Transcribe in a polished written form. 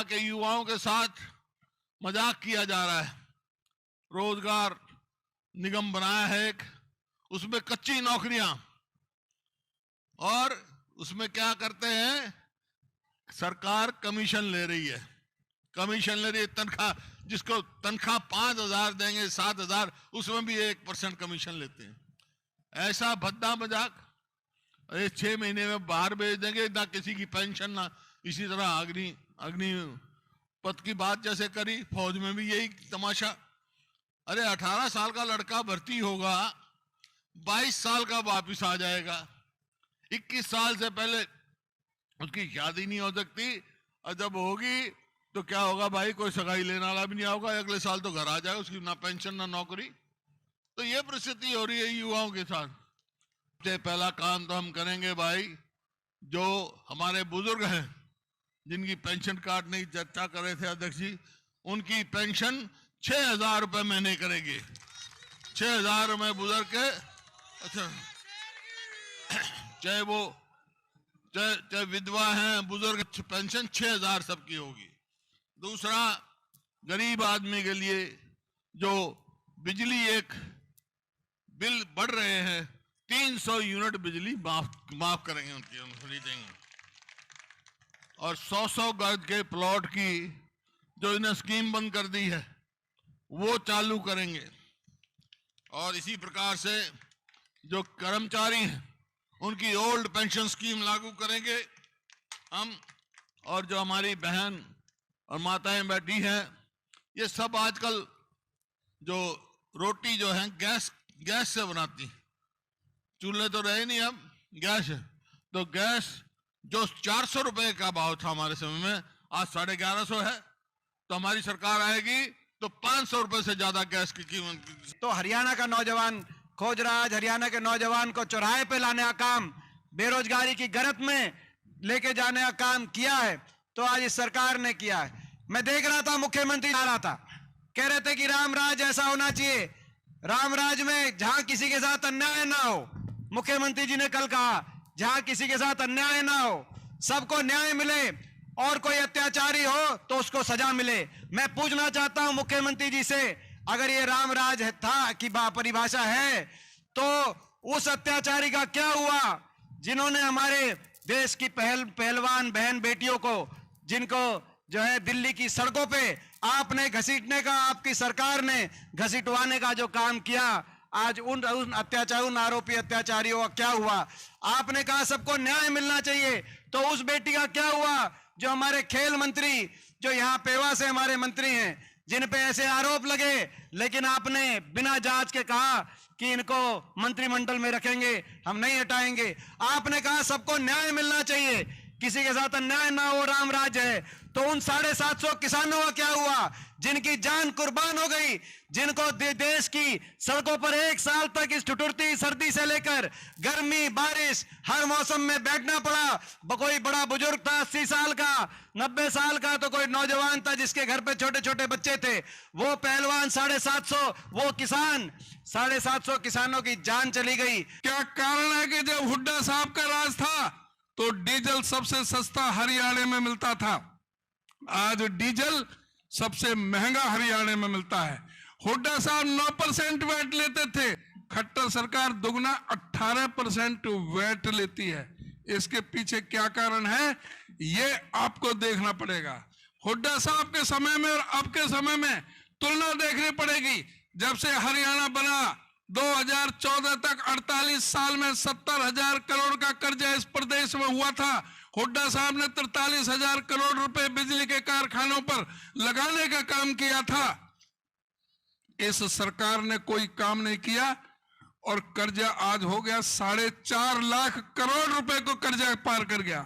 यहाँ के युवाओं के साथ मजाक किया जा रहा है। रोजगार निगम बनाया है एक, उसमें कच्ची नौकरियां, और उसमें क्या करते हैं, सरकार कमीशन ले रही है, कमीशन ले रही है। तनख्वाह, जिसको तनख्वाह 5,000 देंगे, 7,000, उसमें भी 1% कमीशन लेते हैं। ऐसा भद्दा मजाक। 6 महीने में बाहर भेज देंगे, ना किसी की पेंशन, ना इसी तरह अग्निपथ की बात जैसे करी, फौज में भी यही तमाशा। अरे 18 साल का लड़का भर्ती होगा, 22 साल का वापिस आ जाएगा। 21 साल से पहले उसकी शादी नहीं हो सकती, और जब होगी तो क्या होगा भाई, कोई सगाई लेने वाला भी नहीं होगा, अगले साल तो घर आ जाएगा, उसकी ना पेंशन ना नौकरी। तो ये परिस्थिति हो रही है युवाओं के साथ। सबसे पहला काम तो हम करेंगे भाई, जो हमारे बुजुर्ग हैं जिनकी पेंशन कार्ड नहीं, चर्चा कर रहे थे अध्यक्ष जी, उनकी पेंशन 6,000 रुपए महीने करेंगे। 6,000 रुपए बुजुर्ग के, अच्छा, चाहे विधवा हैं, बुजुर्ग, पेंशन 6,000 सबकी होगी। दूसरा, गरीब आदमी के लिए जो बिजली एक बिल बढ़ रहे हैं, 300 यूनिट बिजली माफ करेंगे उनकी, फ्री देंगे। और 100 गज के प्लॉट की जो इन्हें स्कीम बंद कर दी है वो चालू करेंगे। और इसी प्रकार से जो कर्मचारी हैं उनकी ओल्ड पेंशन स्कीम लागू करेंगे हम। और जो हमारी बहन और माताएं बैठी हैं, ये सब आजकल जो रोटी जो है गैस से बनाती, चूल्हे तो रहे नहीं, अब गैस है। तो गैस जो 400 रुपए का भाव था हमारे समय में, आज 1150 है। तो हमारी सरकार आएगी तो 500 रुपए से ज्यादा गैस की कीमत। तो हरियाणा का नौजवान खोज रहा है, हरियाणा के नौजवान को चौराहे पे लाने का काम, बेरोजगारी की गिरफ्त में लेके जाने का काम किया है, तो आज इस सरकार ने किया है। मैं देख रहा था, मुख्यमंत्री आ रहा था, कह रहे थे कि रामराज ऐसा होना चाहिए, रामराज में जहां किसी के साथ अन्याय ना हो। मुख्यमंत्री जी ने कल कहा, जहां किसी के साथ अन्याय ना हो, सबको न्याय मिले, और कोई अत्याचारी हो तो उसको सजा मिले। मैं पूछना चाहता हूं मुख्यमंत्री जी से, अगर ये रामराज था की परिभाषा है, तो उस अत्याचारी का क्या हुआ जिन्होंने हमारे देश की पहलवान बहन बेटियों को, जिनको जो है दिल्ली की सड़कों पे आपने घसीटने का, आपकी सरकार ने घसीटवाने का जो काम किया, आज उन आरोपी अत्याचारियों का क्या हुआ? आपने कहा सबको न्याय मिलना चाहिए, तो उस बेटी का क्या हुआ जो हमारे खेल मंत्री, जो यहाँ पेवा से हमारे मंत्री हैं, जिन पे ऐसे आरोप लगे, लेकिन आपने बिना जांच के कहा कि इनको मंत्रिमंडल में रखेंगे, हम नहीं हटाएंगे। आपने कहा सबको न्याय मिलना चाहिए, किसी के साथ अन्याय ना हो, रामराज है। तो उन 750 किसानों का क्या हुआ जिनकी जान कुर्बान हो गई, जिनको देश की सड़कों पर 1 साल तक इस ठिठुरती सर्दी से लेकर गर्मी बारिश हर मौसम में बैठना पड़ा। कोई बड़ा बुजुर्ग था 80 साल का, 90 साल का, तो कोई नौजवान था जिसके घर पे छोटे छोटे बच्चे थे, वो पहलवान 750, वो किसान, 750 किसानों की जान चली गई। क्या कारण है कि जब हुड्डा साहब का राज था तो डीजल सबसे सस्ता हरियाणा में मिलता था, आज डीजल सबसे महंगा हरियाणा में मिलता है। हुड्डा साहब 9% वैट लेते थे, खट्टर सरकार दुगना 18% वैट लेती है। इसके पीछे क्या कारण है, ये आपको देखना पड़ेगा। हुड्डा साहब के समय में और अब के समय में तुलना देखनी पड़ेगी। जब से हरियाणा बना 2014 तक 48 साल में 70,000 करोड़ का कर्जा इस प्रदेश में हुआ था। हुड्डा साहब ने 43,000 करोड़ रुपए बिजली के कारखानों पर लगाने का काम किया था। इस सरकार ने कोई काम नहीं किया और कर्जा आज हो गया 4.5 लाख करोड़ रुपए को कर्जा पार कर गया।